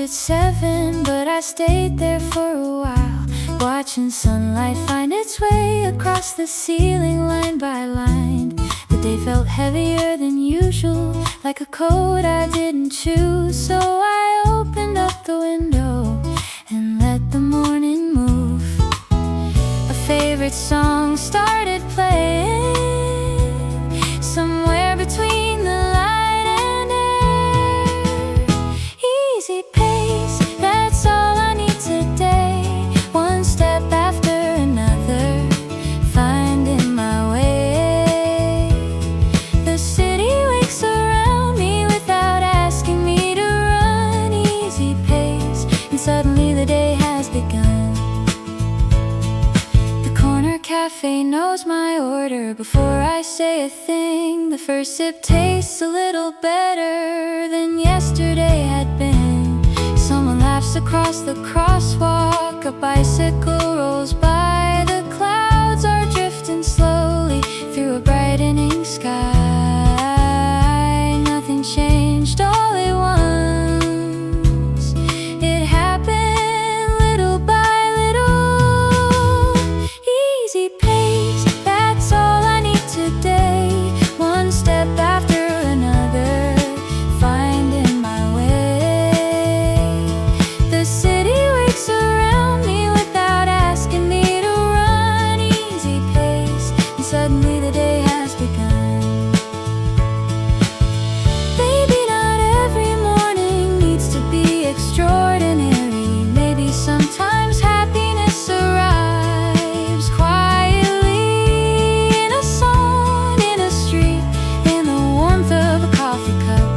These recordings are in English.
at 7, but I stayed there for a while, watching sunlight find its way across the ceiling line by line. The day felt heavier than usual, like a coat I didn't choose. So I opened up the window and let the morning move. A favorite song started playing, somewhere between the light and air. Easy pace, that's all I need today. One step after another, finding my way. The city wakes around me without asking me to run. Easy pace, and suddenly the day has begun. The corner cafe knows my order before I say a thing. The first sip tastes a little better than yesterday had been. Someone laughs across the crosswalk, a bicycle rolls by. The clouds are drifting slowly through a brightening sky. Nothing changed all at once. It happened little by little. Easy pace, that's all I need today. One step after another, finding my way. The city wakes around me without asking me to run. Easy pace, and suddenly the day has begun. Maybe not every morning needs to be extraordinary. Maybe sometimes happiness arrives quietly, in a song, in a street, in the warmth of a coffee cup,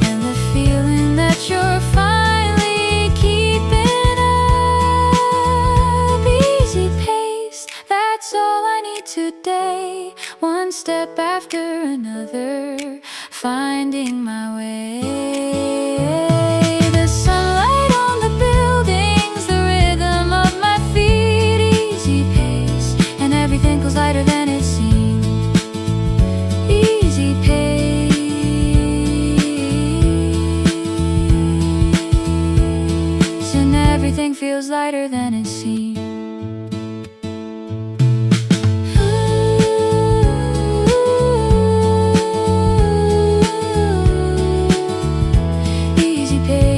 and the feeling that you're finally keeping up. Easy pace, that's all I need today. One step after another, finding my way. The sunlight on the buildings, the rhythm of my feet. Easy pace, and everything feels lighter than it seemed. Easy pace, and everything feels lighter than it seemed. Easy pace.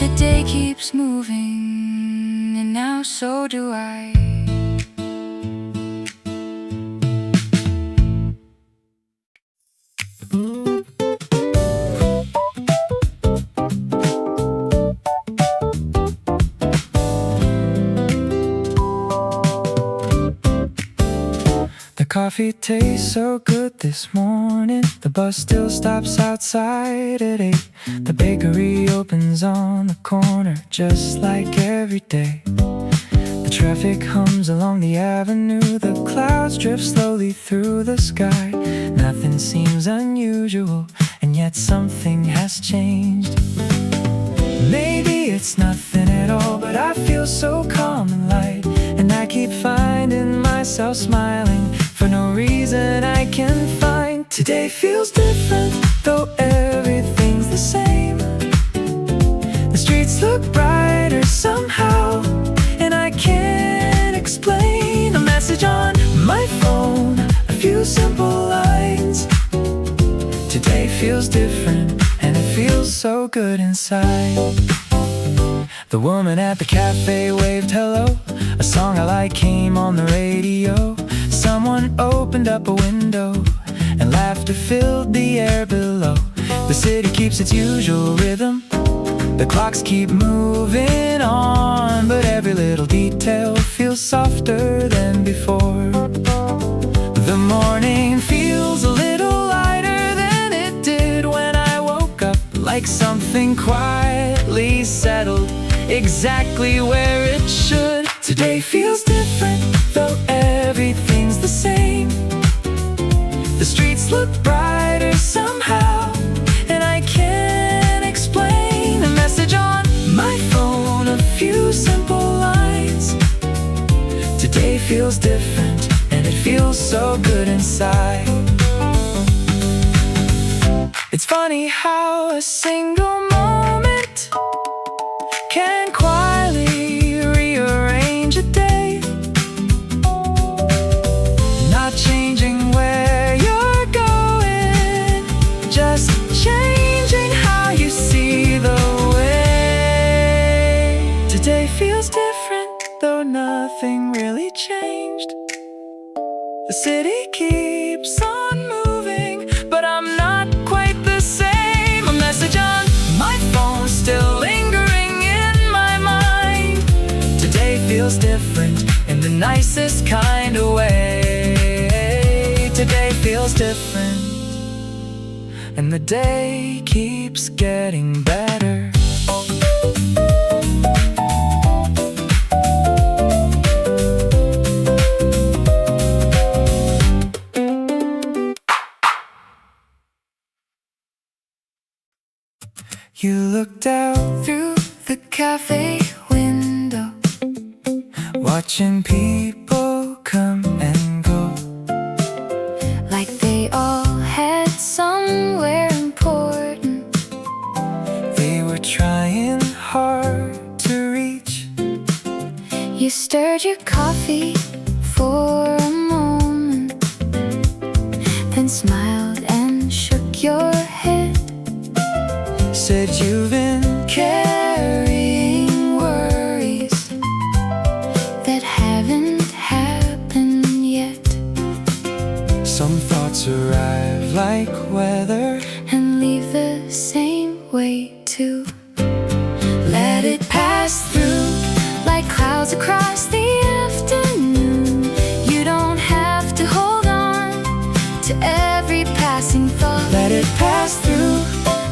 The day keeps moving, and now so do I. The coffee tastes so good this morning. The bus still stops outside at 8. The bakery opens on the corner just like every day. The traffic hums along the avenue. The clouds drift slowly through the sky. Nothing seems unusual, and yet something has changed. Maybe it's nothing at all, but I feel so calm and light, and I keep finding myself smiling for no reason I can find. Today feels different, though everything's the same. The streets look brighter somehow, and I can't explain. A message on my phone, a few simple lines. Today feels different, and it feels so good inside. The woman at the cafe waved hello. A song I like came on the radio. Someone opened up a window, and laughter filled the air below. The city keeps its usual rhythm. The clocks keep moving on, but every little detail feels softer than before. The morning feels a little lighter than it did when I woke up, like something quietly settled exactly where it should. Today feels different, though everything's the same. The streets look brighter somehow, and I can't explain. A message on my phone, a few simple lines. Today feels different, and it feels so good It's funny how a single moment can quietly rearrange a day, not changing where you're going, just changing how you see the way. Today feels different, though nothing really changed. The city keeps on moving, but I'm not quite the same. A message on my phone still lingering in my mind. Today feels different in the nicest kind of way. Today feels different, and the day keeps getting better. You looked out through the cafe window, watching people come and go, like they all had somewhere important they were trying hard to reach. You stirred your coffee for a moment, then smiled and shook your head. Said you've been carrying worries that haven't happened yet. Some thoughts arrive like weather and leave the same way too. Let it pass through like clouds across the afternoon. You don't have to hold on to every passing thought. Let it pass through.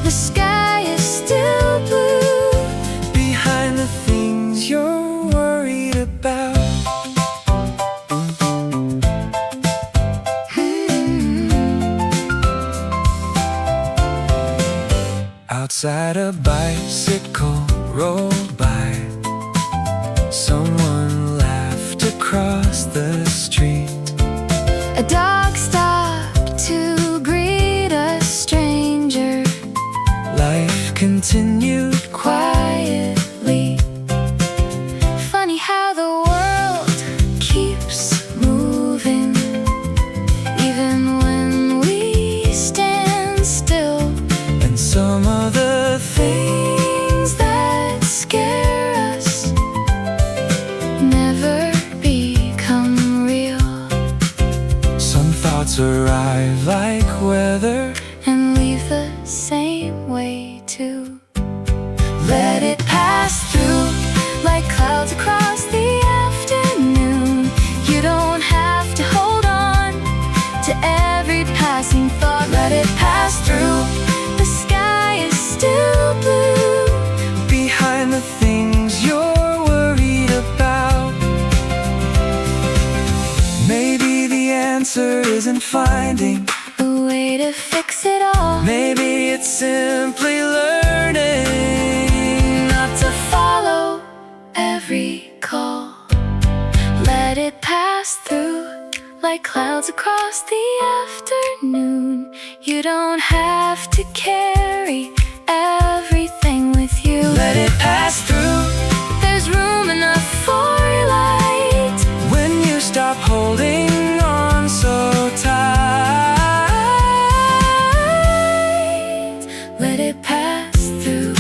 The sky is still blue behind the things you're worried about. Outside, a bicycle rolled by. Someone laughed across the street. A dog stopped to greet a stranger. Life continued quietly. Funny how the world keeps moving, even when we stand still. And some of the things that scare us never become real. Some thoughts arrive like weather and leave the same way too. Let it pass through like clouds across the afternoon. You don't have to hold on to every passing thought. Let it pass through. The sky is still blue behind the things you're worried about. Maybe the answer isn't finding a way to fix it all. Maybe it's simply learning not to follow every call. Let it pass through like clouds across the afternoon. You don't have to carry everything with you. Let it pass through. There's room enough for light when you stop holding on so tight. Let it pass through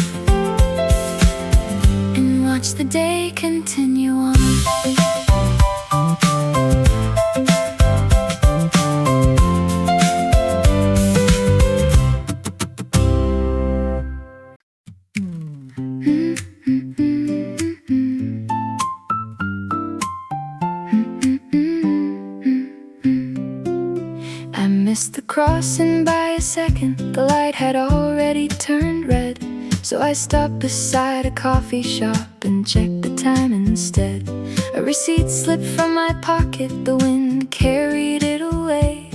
and watch the day continue on. I missed the crossing by a second. The light had already turned red, so I stopped beside a coffee shop and checked the time instead. A receipt slipped from my pocket, the wind carried it away.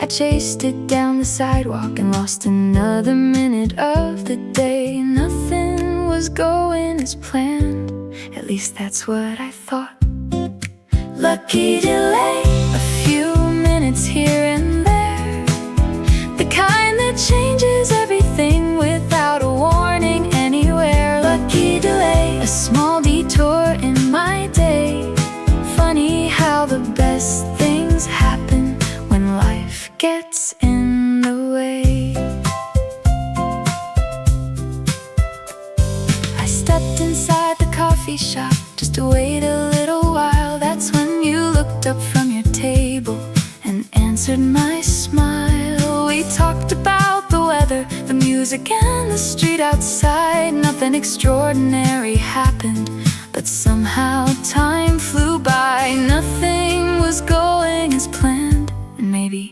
I chased it down the sidewalk and lost another minute of the day. Nothing was going as planned, at least that's what I thought. Lucky delay, a few minutes here and there, the kind that changes every coffee shop just to wait a little while. That's when you looked up from your table and answered my smile. We talked about the weather, the music and the street outside. Nothing extraordinary happened, but somehow time flew by. Nothing was going as planned, and maybe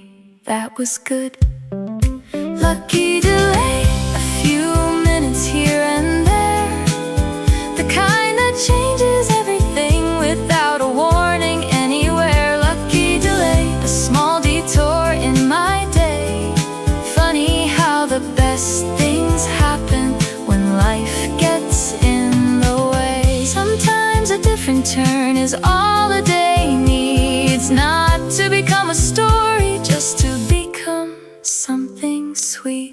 that was good. Lucky delay, a few minutes here and there, the kind that changes everything without a warning anywhere. Lucky delay, a small detour in my day. Funny how the best things happen when life gets in the way. Sometimes a different turn is all a day needs, not to become a story, just to become something sweet.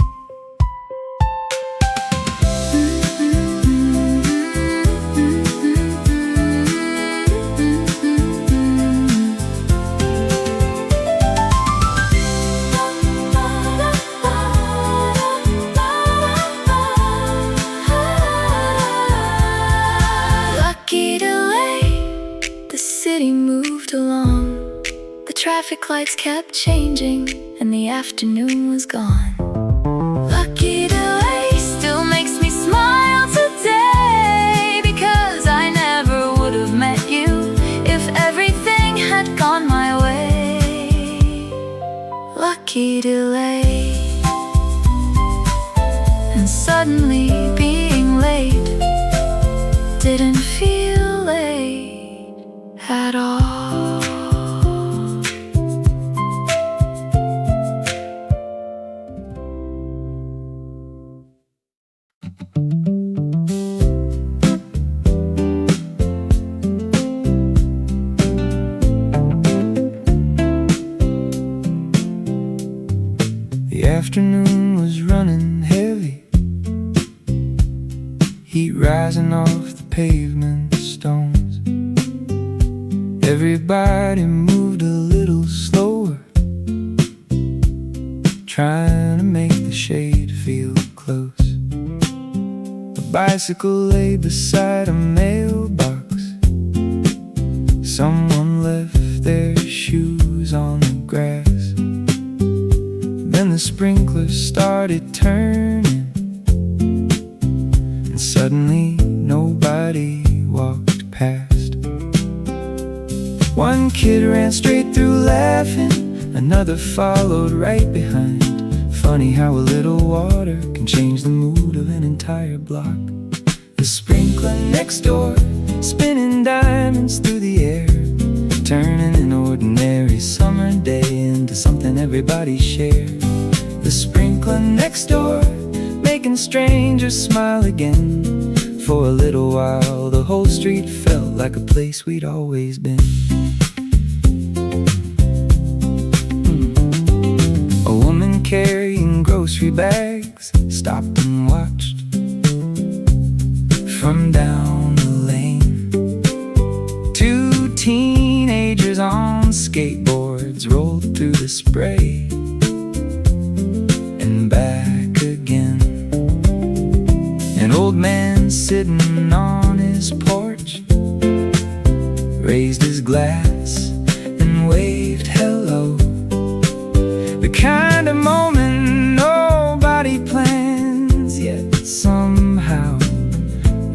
Lucky delay, the city moved along. The traffic lights kept changing, and the afternoon was gone. Lucky delay still makes me smile today, because I never would have met you if everything had gone my way. Lucky delay. And suddenly being late didn't feel late at all. The afternoon was running heavy, heat rising off the pavement stones. Everybody moved a little slower, trying to make the shade feel close. A bicycle lay beside a mailbox. Someone left their shoes on the grass. Then the sprinklers started turning, and suddenly nobody walked past. One kid ran straight through laughing, another followed right behind. Funny how a little water can change the mood of an entire block. The sprinkler next door, spinning diamonds through the air, turning an ordinary summer day into something everybody shared. The sprinkler next door, making strangers smile again. For a little while the whole street felt like a place we'd always been. A woman carrying grocery bags stopped and watched from down the lane. Two teenagers on skateboards rolled through the spray and back again. An old man sitting on his porch raised his glass and waved hello. The kind of moment nobody plans, yet somehow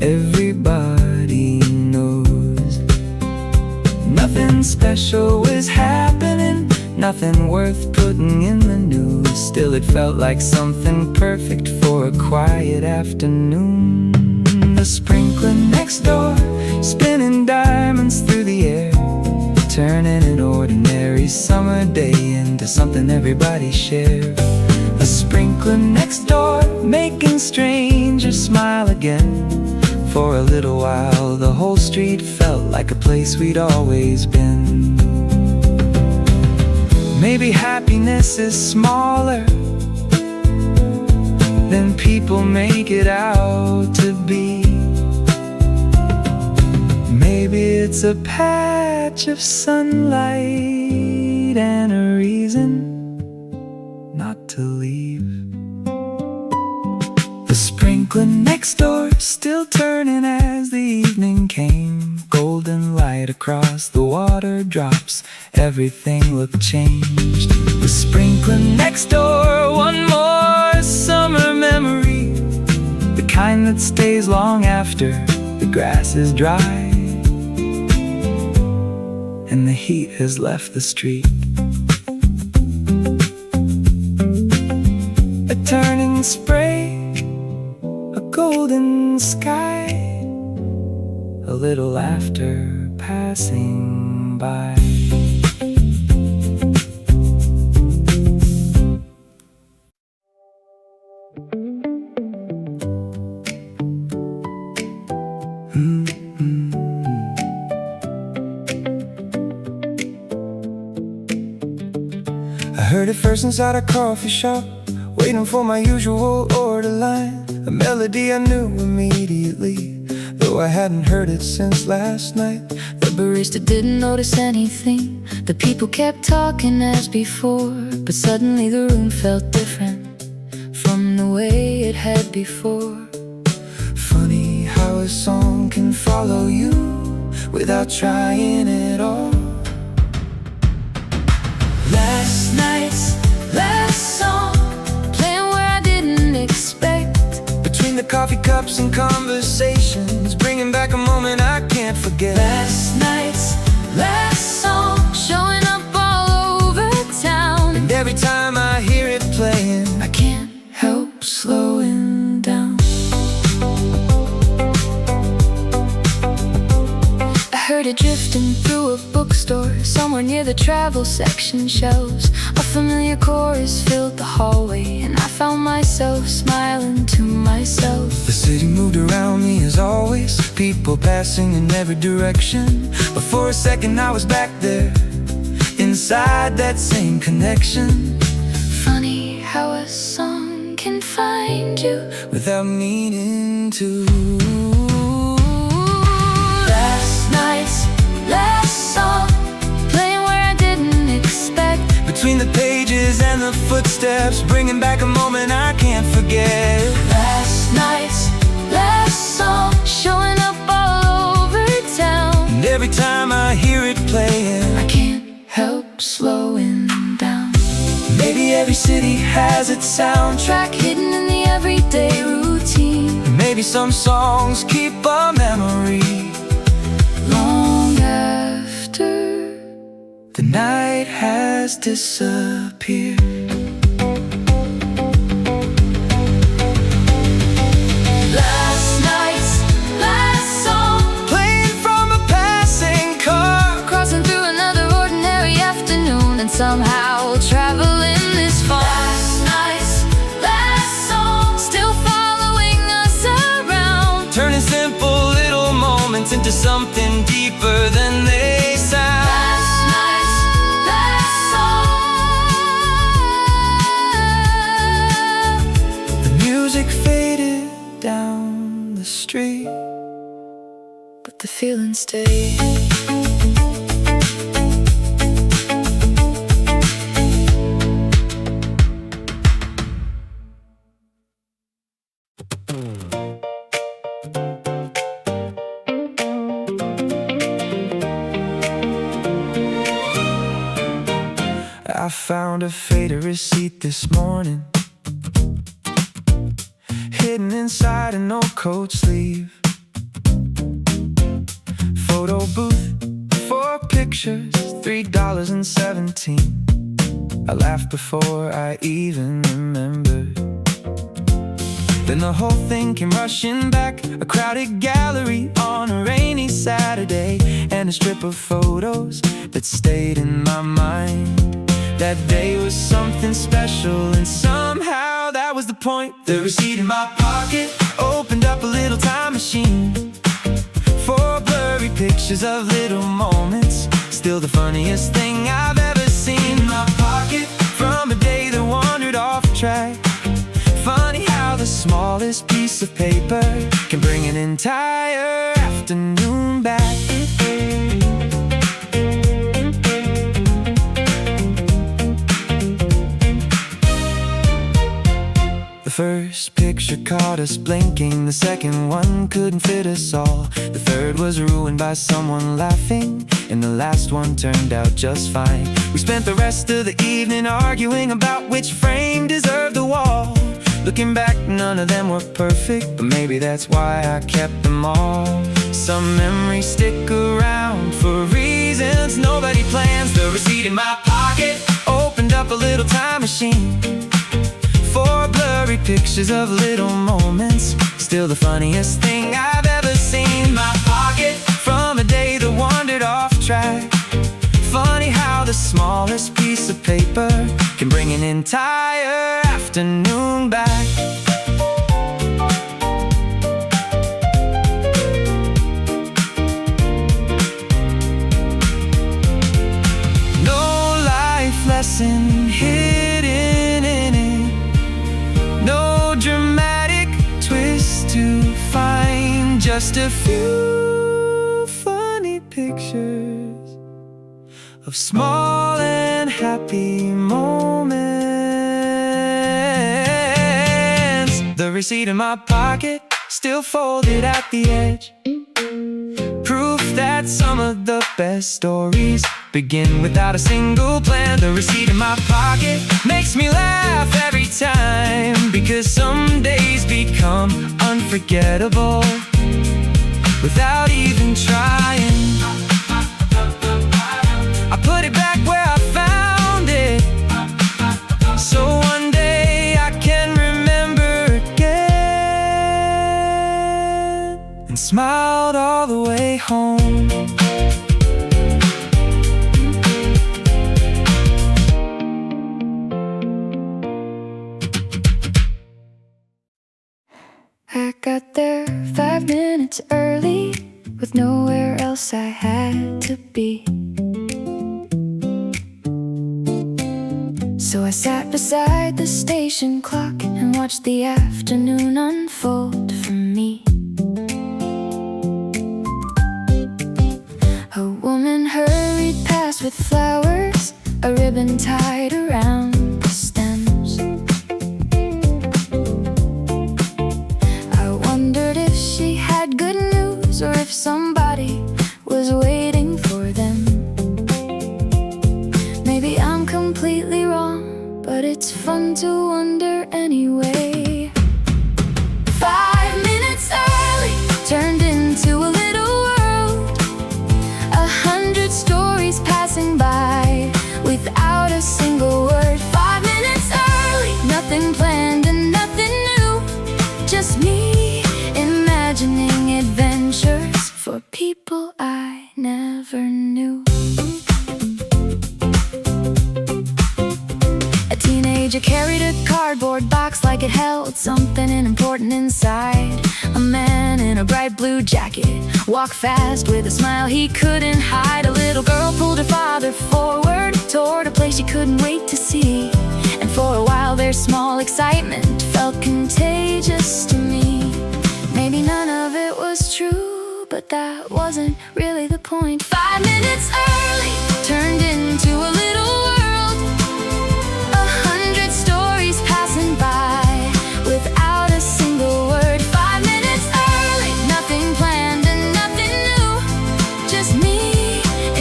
everybody knows. Nothing special was happening, nothing worth putting in the news. Still it felt like something perfect for a quiet afternoon. The sprinkler next door, spinning diamonds through the air, turning an ordinary summer day into something everybody shared. The sprinkler next door, making strangers smile again. For a little while the whole street felt like a place we'd always been. Maybe happiness is smaller than people make it out to be. Maybe it's a patch of sunlight and a reason not to leave. The sprinkler next door still turning as the evening came. Golden light across the water drops, everything looked changed. The sprinkler next door, one more summer memory, the kind that stays long after the grass is dry and the heat has left the street. A turning spray, a golden sky, a little laughter passing by. I heard it first inside a coffee shop, waiting for my usual order line. A melody I knew immediately, though I hadn't heard it since last night. The barista didn't notice anything. The people kept talking as before, but suddenly the room felt different from the way it had before. Funny how a song can follow you without trying at all. Last night's last song, playing where I didn't expect. Between the coffee cups and conversations, bringing back a moment I can't forget. Last night's last song, showing up all over town. And every time I hear it playing, I can't help slowing down. I heard it drifting through a bookstore, somewhere near the travel section shelves. A familiar chorus filled the hallway, and I found myself smiling to myself. the city moved around me as always, people passing in every direction. But for a second I was back there, inside that same connection. Funny how a song can find you Without meaning to. Last night's last song, playing where I didn't expect. Between the pages and the footsteps, bringing back a moment I can't forget. Last night's last song, showing up all over town. And every time I hear it playing, I can't help slowing down. maybe every city has its soundtrack, Track hidden in the everyday routine. and maybe some songs keep a memory Long after the night has disappeared. last night's last song, Playing from a passing car, crossing through another ordinary afternoon, and somehow traveling this far. Last night's last song, still following us around. turning simple little moments into something deeper than they sound. Last night's last song. The music faded down the street, But the feeling stayed. I found a faded receipt this morning, hidden inside an old coat sleeve. Photo booth, 4 pictures, $3.17. I laughed before I even remembered. Then the whole thing came rushing back, a crowded gallery on a rainy Saturday, and a strip of photos that stayed in my mind. That day was something special, and somehow that was the point. The receipt in my pocket opened up a little time machine, 4 blurry pictures of little moments, still the funniest thing I've ever seen. In my pocket from a day that wandered off track. Funny how the smallest piece of paper can bring an entire afternoon back. The first picture caught us blinking, the second one couldn't fit us all, the third was ruined by someone laughing, and the last one turned out just fine. We spent the rest of the evening arguing about which frame deserved the wall. Looking back, none of them were perfect, but maybe that's why I kept them all. Some memories stick around for reasons nobody plans. The receipt in my pocket opened up a little time machine, 4 blurry pictures of little moments, still the funniest thing I've ever seen. My pocket from a day that wandered off track. Funny how the smallest piece of paper can bring an entire afternoon back. No life lesson hidden in it, no dramatic twist to find, just a few funny pictures of small and happy moments. The receipt in my pocket, still folded at the edge, proof that some of the best stories begin without a single plan. The receipt in my pocket makes me laugh every time, because some days become unforgettable without even trying. I put it back where I found it, so one day I can remember again, and smiled all the way home. I got there 5 minutes early, with nowhere else I had to be. So I sat beside the station clock and watched the afternoon unfold for me. A woman hurried past with flowers, a ribbon tied around the stems. I wondered if she had good news, or if somebody was waiting for them. Maybe I'm completely wrong, but it's fun to wonder anyway. 5 minutes early turned into a little world, 100 stories passing by without a single word. 5 minutes early, nothing planned and nothing new, just me imagining adventures for people I never knew. A teenager carried a cardboard box like it held something important inside. A man in a bright blue jacket walked fast with a smile he couldn't hide. A little girl pulled her father forward toward a place she couldn't wait to see. And for a while their small excitement felt contagious to me. Maybe none of it was true, but that wasn't really the point. 5 minutes early turned into a little world, 100 stories passing by without a single word. 5 minutes early, nothing planned and nothing new, just me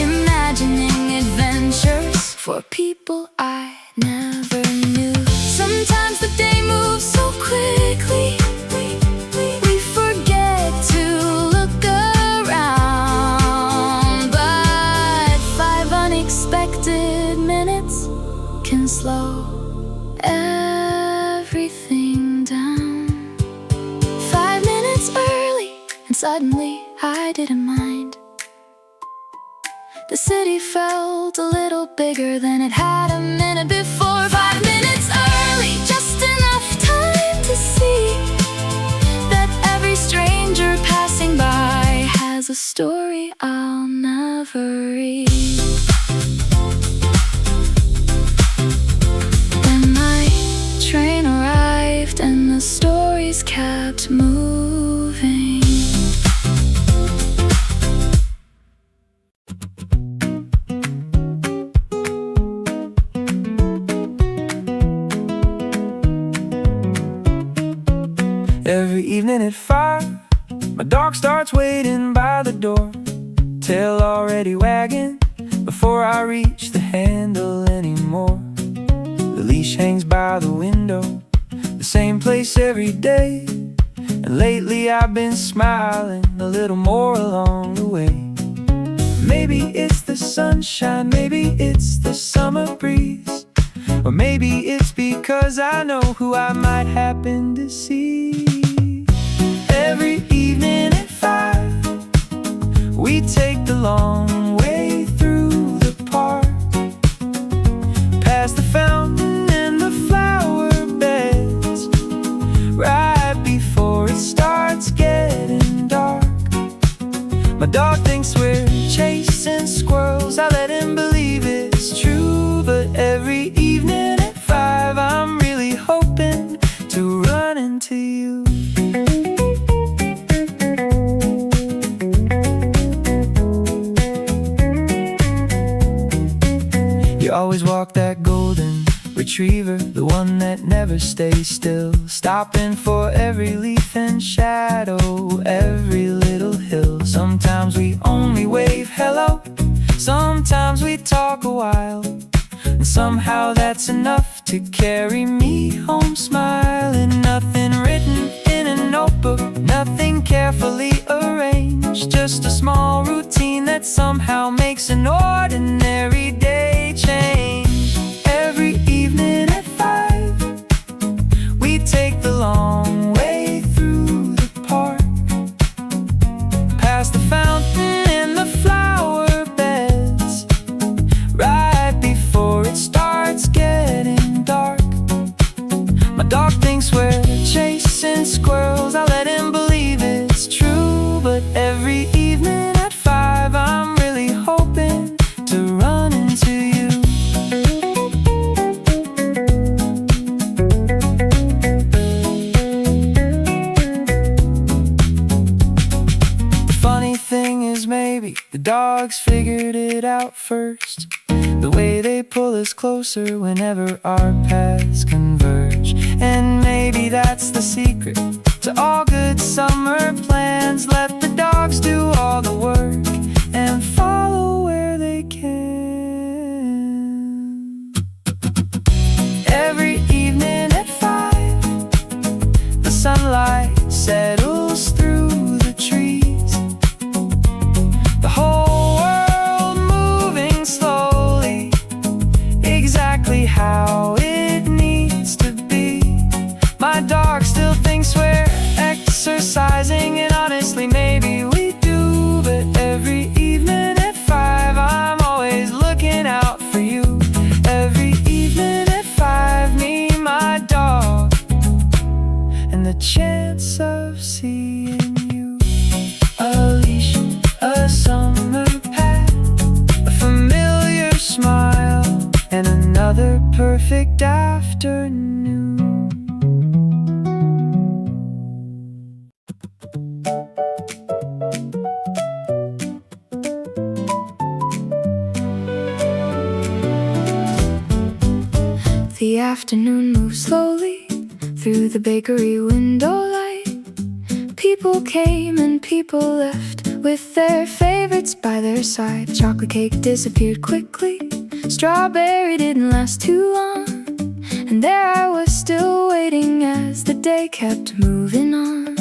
imagining adventures for people I never knew. Sometimes the day moves so quickly, we forget to look around. But 5 unexpected minutes can slow everything down. 5 minutes early, and suddenly I didn't mind. The city felt a little bigger than it had a minute before. 5 minutes early, just enough time to see that every stranger passing by has a story I'll never read. Then my train arrived and the stories kept moving. Every evening at 5, my dog starts waiting by the door, tail already wagging before I reach the handle anymore. The leash hangs by the window, the same place every day, and lately I've been smiling a little more along the way. Maybe it's the sunshine, maybe it's the summer breeze, or maybe it's because I know who I might happen to see. Every evening at 5, we take the long way through the park, past the fountain and the flower beds, right before it starts getting dark. My dog thinks we're chasing squirrels, I let him believe it's true. But every evening at 5, I'm really hoping to run into you. You always walk that golden retriever, the one that never stays still, stopping for every leaf and shadow, every little hill. Sometimes we only wave hello, sometimes we talk a while, and somehow that's enough to carry me home smiling. Nothing written in a notebook, nothing carefully arranged, just a small routine that somehow makes an ordinary day change. Every evening at 5, we take the long way through the park, past the fountain and the flower beds, right before it starts getting dark. My dog thinks we're chasing squirrels, I let him believe it's true. But every evening at 5, I'm really hoping to run into you. The funny thing is, maybe the dogs figured it out first, the way they pull us closer whenever our paths converge. And maybe that's the secret to all good summer plans. Let the dogs do all the work and follow where they can. Every evening at 5, the sunlight settles through the trees, the whole world moving slowly, exactly how it needs to be. My dog still thinks we're exercising, and honestly maybe we do. But every evening at 5, I'm always looking out for you. Every evening at 5, me, my dog, and the chance of seeing you. A leash, a summer path, a familiar smile, and another perfect afternoon. The afternoon moves slowly through the bakery window light. People came and people left with their favorites by their side. Chocolate cake disappeared quickly, strawberry didn't last too long, and there I was still waiting as the day kept moving on.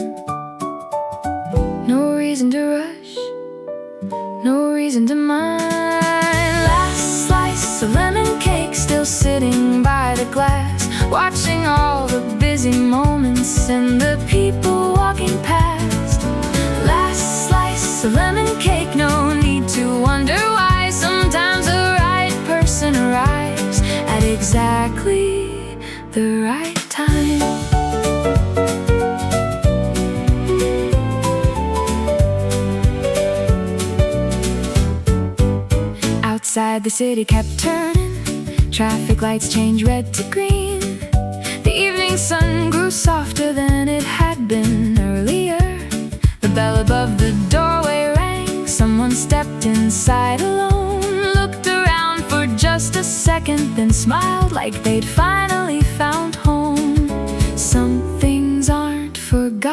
No reason to rush, no reason to mind. Last slice of lemon cake still sitting by the glass, watching all the busy moments and the people walking past. Last slice of lemon cake, no need to wonder why. Sometimes the right person arrives at exactly the right time. Outside the city kept turning, traffic lights changed red to green. The evening sun grew softer than it had been earlier. The bell above the doorway rang, someone stepped inside alone, looked around for just a second, then smiled like they'd finally found home. Some things aren't forgotten,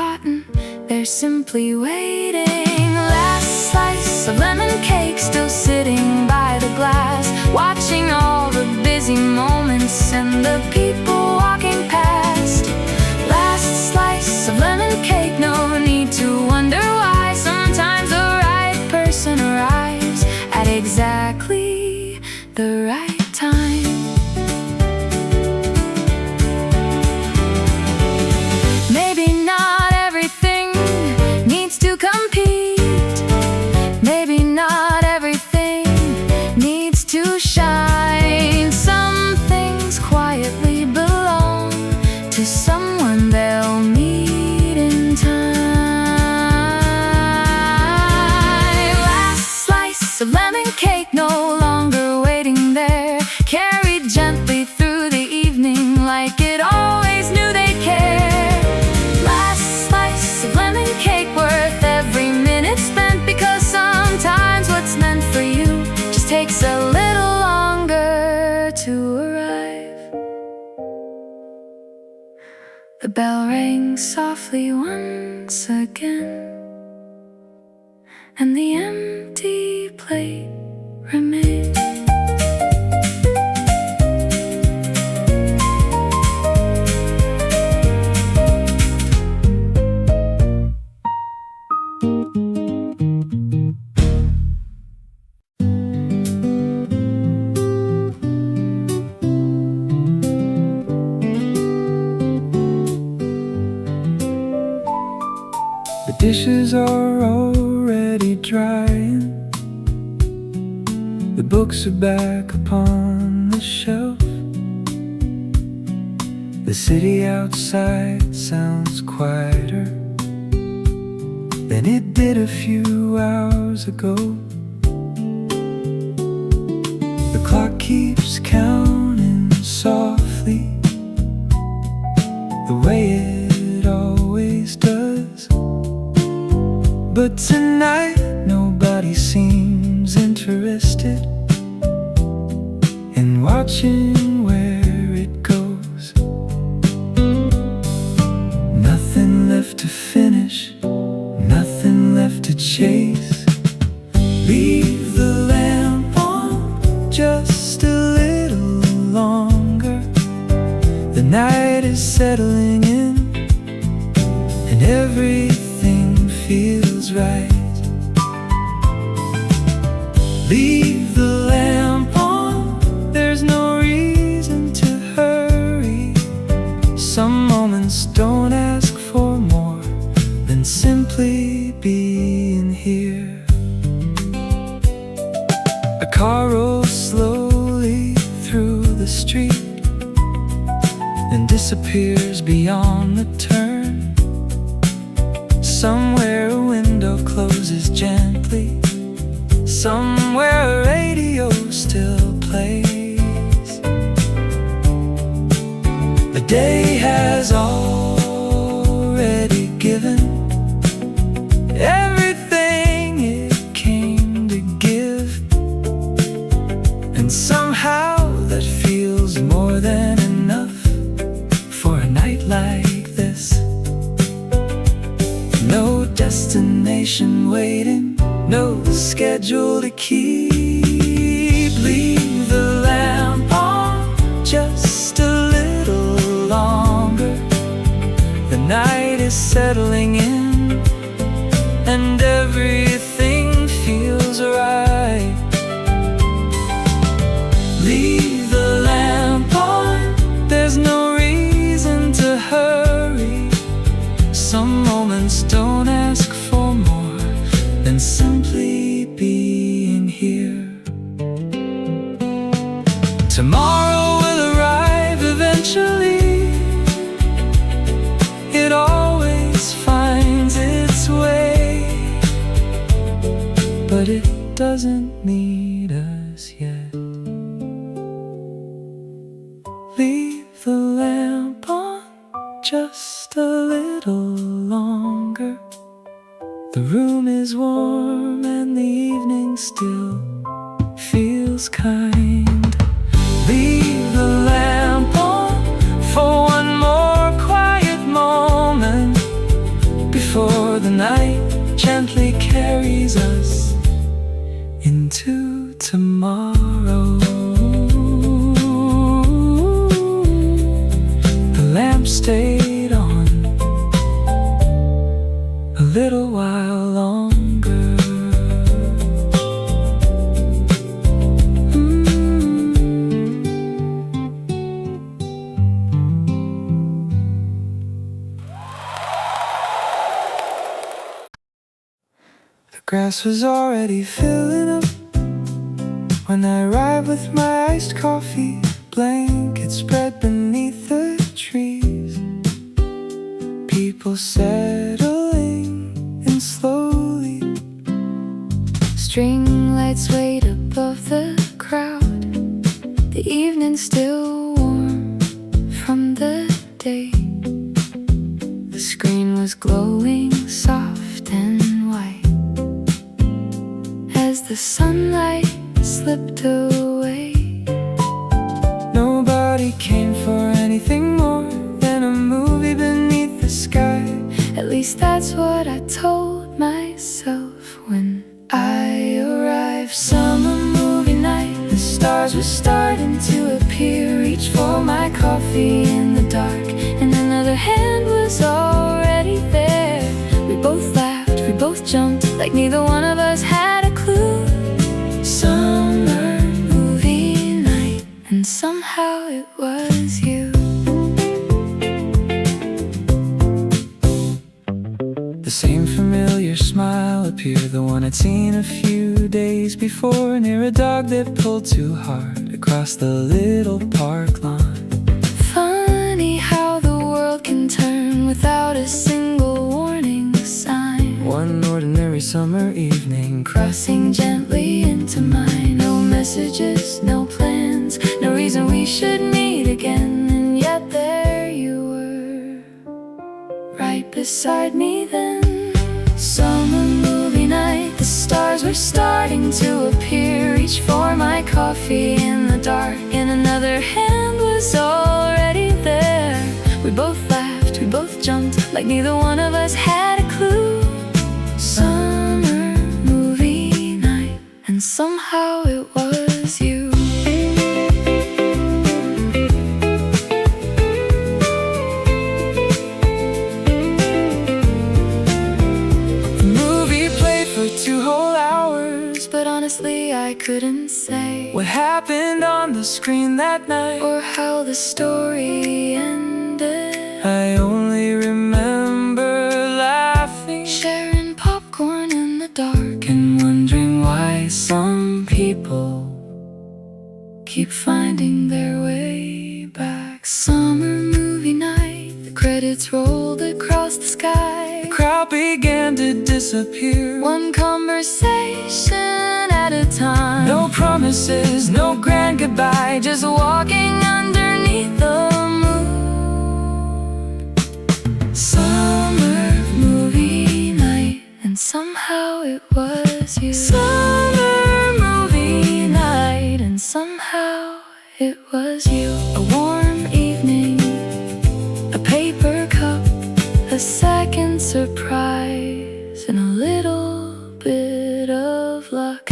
they're simply waiting. Last slice of lemon cake, still sitting by the glass, watching all the busy moments and the people walking past. Last slice of lemon cake, no need to wonder why. Sometimes the right person arrives at exactly the right time. Maybe not everything needs to compete. Maybe not everything needs to shine. Some things quietly belong to someone they'll meet in time. Last slice of lemon cake, no longer waiting there, carried gently through the evening like it always knew they'd care. Last slice of lemon cake, worth every minute spent, because sometimes what's meant for you just takes a little longer to arrive. The bell rang softly once again, and the empty plate remained. The dishes are already drying, the books are back upon the shelf. The city outside sounds quieter than it did a few hours ago. The clock keeps counting softly, the way it always does. But tonight nobody seems interested in watching where it goes. Nothing left to finish, nothing left to chase. Leave the lamp on just a little longer. The night is settling in, and everything feels right. Leave the lamp on, there's no reason to hurry. Some moments don't ask for more than simply being here. A car rolls slowly through the street and disappears beyond the turn. Somewhere a window closes gently, somewhere a radio still plays. The day has already given everything it came to give, and somehow that feels more than enough for a night like this. No destination waiting, no schedule to keep. Leave the lamp on just a little longer. The night is settling in, and everything feels right. Leave the lamp on, there's no reason to hurry. Some moments don't ask for more than simply being here. Tomorrow will arrive eventually. It always finds its way, but it doesn't need us yet. Leave the lamp on just a little longer. The room is warm and the evening still feels kind. Leave the lamp on for one more quiet moment before for the night gently carries us into tomorrow. The lamp stayed on a little while longer. The grass was already filling up when I arrived with my iced coffee, blanket spread beneath the trees. People settling in slowly. String lights swayed above the crowd. The evening still warm from the day. The screen was glowing soft and white as the sunlight slipped away. Nobody came for anything more than a movie beneath the sky. At least that's what I told myself when I arrived. Summer movie night, the stars were starting to appear. Reached for my coffee in the dark, and another hand was already there. We both laughed, we both jumped, like neither one of us had a clue. Summer movie night, and somehow it was you. The same familiar smile appeared, the one I'd seen a few days before, near a dog that pulled too hard across the little park lawn. Funny how the world can turn without a single warning sign. One ordinary summer evening, Crossing gently into mine. No messages, no plans, no reason we should meet again. And yet there you were, right beside me then. Summer movie night, the stars were starting to appear. Reached for my coffee in the dark, and another hand was already there. We both laughed, we both jumped, like neither one of us had a clue. Summer movie night, and somehow it was you. the movie played for 2 whole hours, But honestly, I couldn't say what happened on the screen that night. or how the story ended. I only remember laughing, Sharing popcorn in the dark, and wondering why some people keep finding their way back. Summer movie night, the credits rolled across the sky. the crowd began to disappear. One conversation at a time. No promises, no grand goodbye, just walking underneath the moon. Summer movie night, and somehow it was you. Summer Movie night, and somehow it was you. A warm evening, a paper cup, a second surprise, and a little bit of luck.